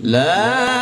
لا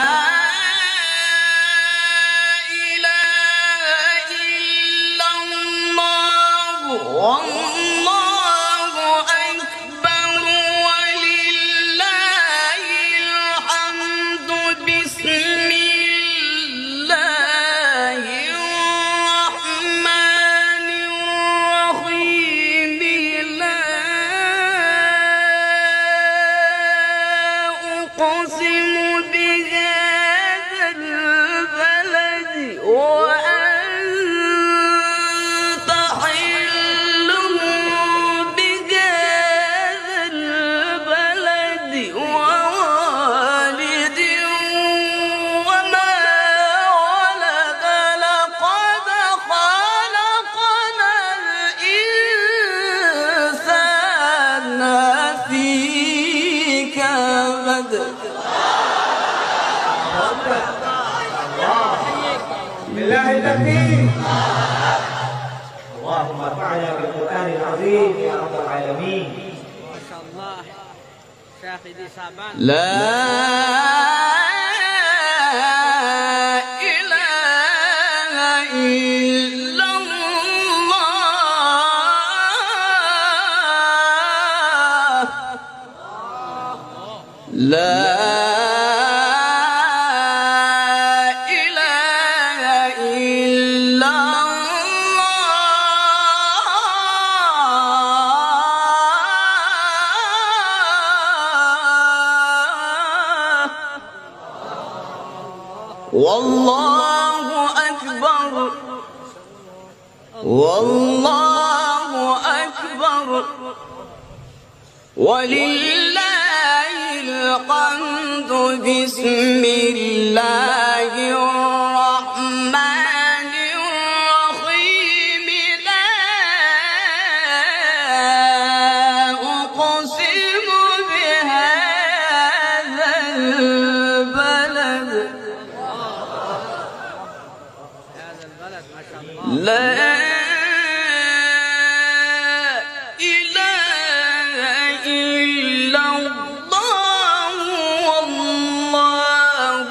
بالله الذي اللهم ارفعنا بالقرآن العظيم يا رب العالمين. ما شاء الله شاهدي صعبان. لا إله إلا الله. لا والله أكبر والله أكبر ولله الحمد. بسم الله الرحمن الرحيم. لا أقسم بهذا البلد. لا إله إلا الله والله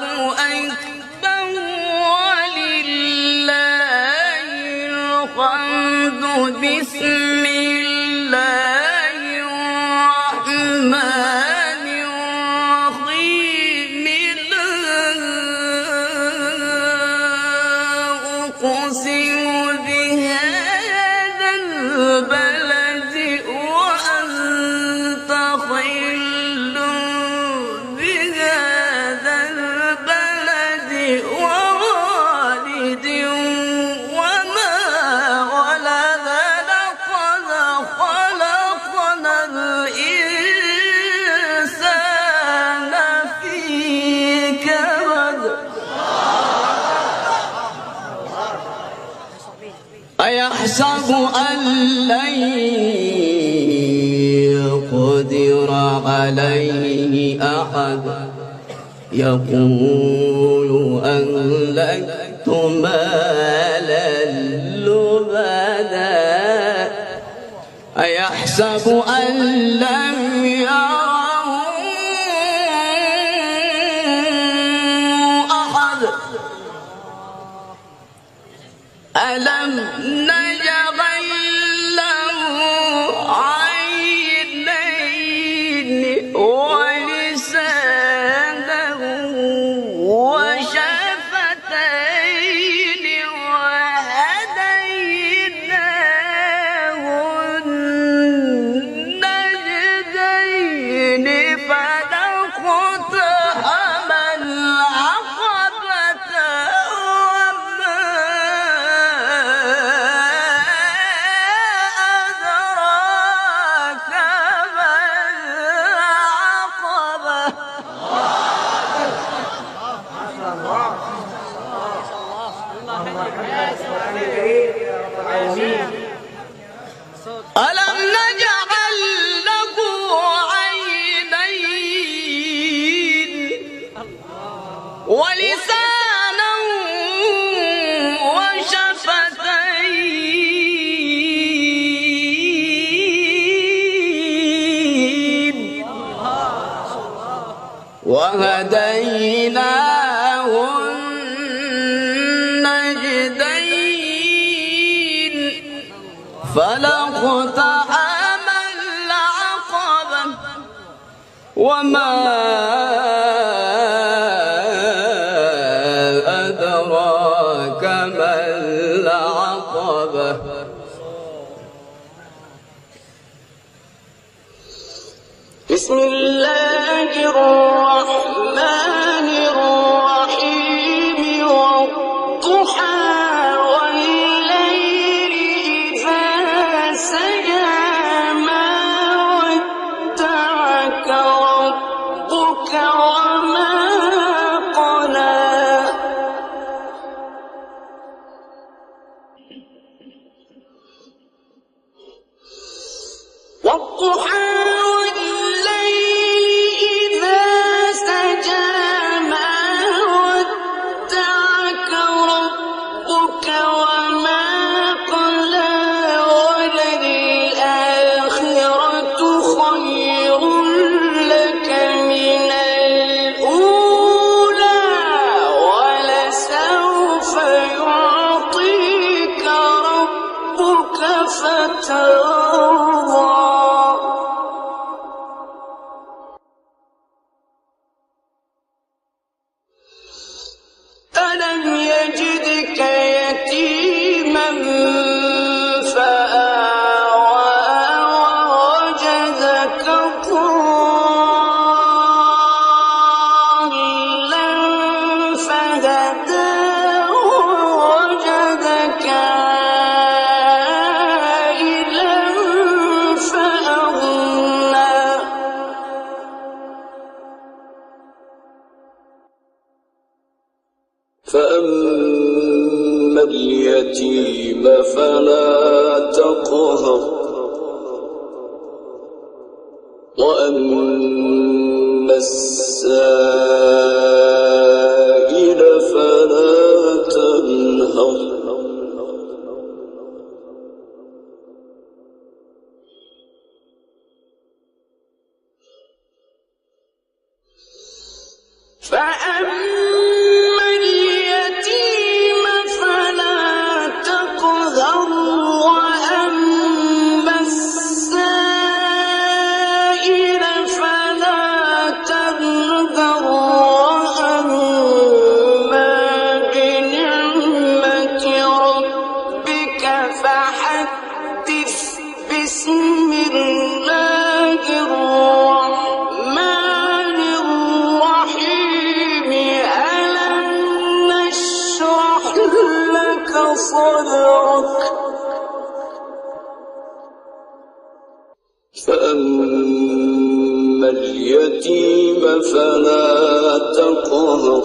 أكبر ولله الحمد. بسم الله الرحمن الرحيم. لا أقسم بهذا البلد وأنت حل بهذا البلد ووالد وما ولد. لقد خلقنا الإنسان في كبد. أيحسب أن لن يقدر عليه أحد يقول أهلكت مالا لبدا. أيحسب أن لم يره أحد. ألم نجعل له عينين ولسانا وشفتين وهديناه النجدين. وهديناه النجدين فلاقتحم العقبة وما أدراك ما العقبة بسم الله الرحمن الرحيم والضحى والليل إذا سجى ما ودعك ربك وما قلى والضحى ألم يجدك يتيما فآوى ووجدك ضالا فهدى ووجدك عائلا فأغنى فأما اليتيم فلا تقهر وأما السائل فلا تنهر فأما اليتيم فلا تقهر وأما السائل فلا تنهر وأما بنعمة ربك فحدث بسم الله الرحمن الرحيم ألم نشرح لك صدرك فأما اليتيم فلا تقهر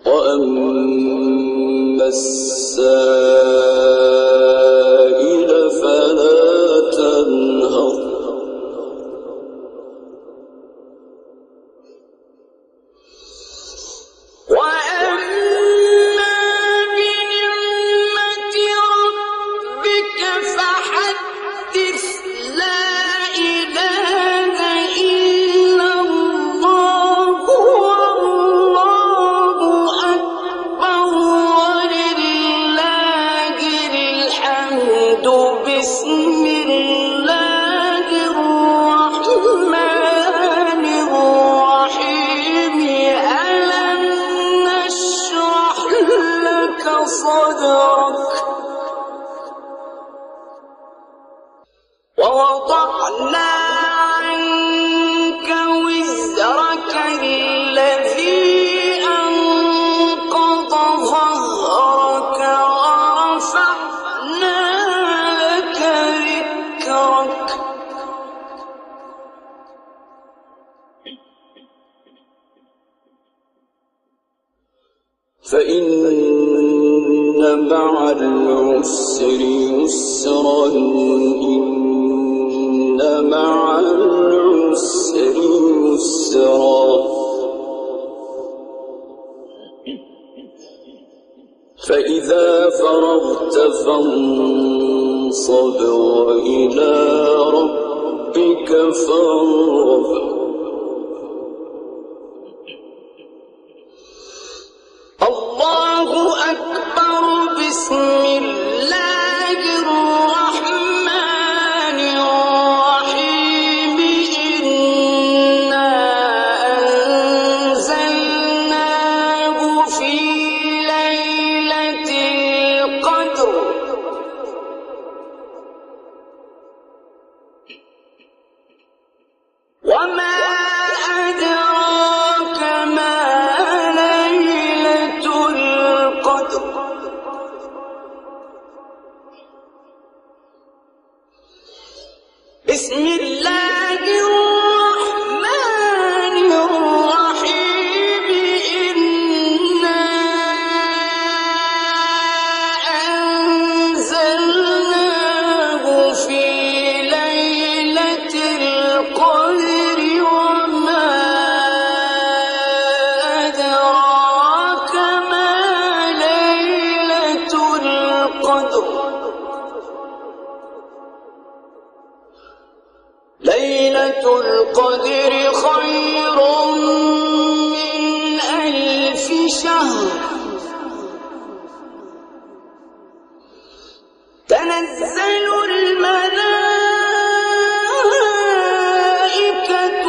وأما السائل فلا تنهر وأما بنعمة ربك فحدث لا إله إلا الله والله أكبر ولله الحمد بسم الله الرحمن الرحيم ألم نشرح لك صدرك ووضعنا عنك وزرك الذي أنقض ظهرك ورفعنا لك ذكرك فإن مع العسر يسرا إن مع العسر يسرا فإذا فرغت فانصب وإلى ربك فارغب وما أدراك ما ليلة القدر بسم الله الرحمن الرحيم إنا أنزلناه في ليلة القدر وما أدراك ما ليلة القدر ليلة القدر خير من 1000 شهر تنزل الملائكة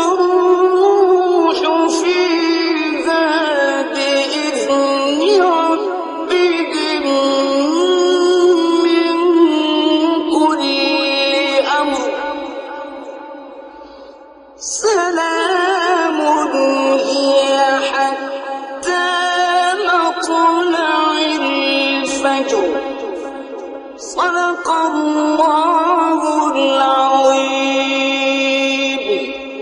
والروح فيها بإذن ربهم من كل أمر سلام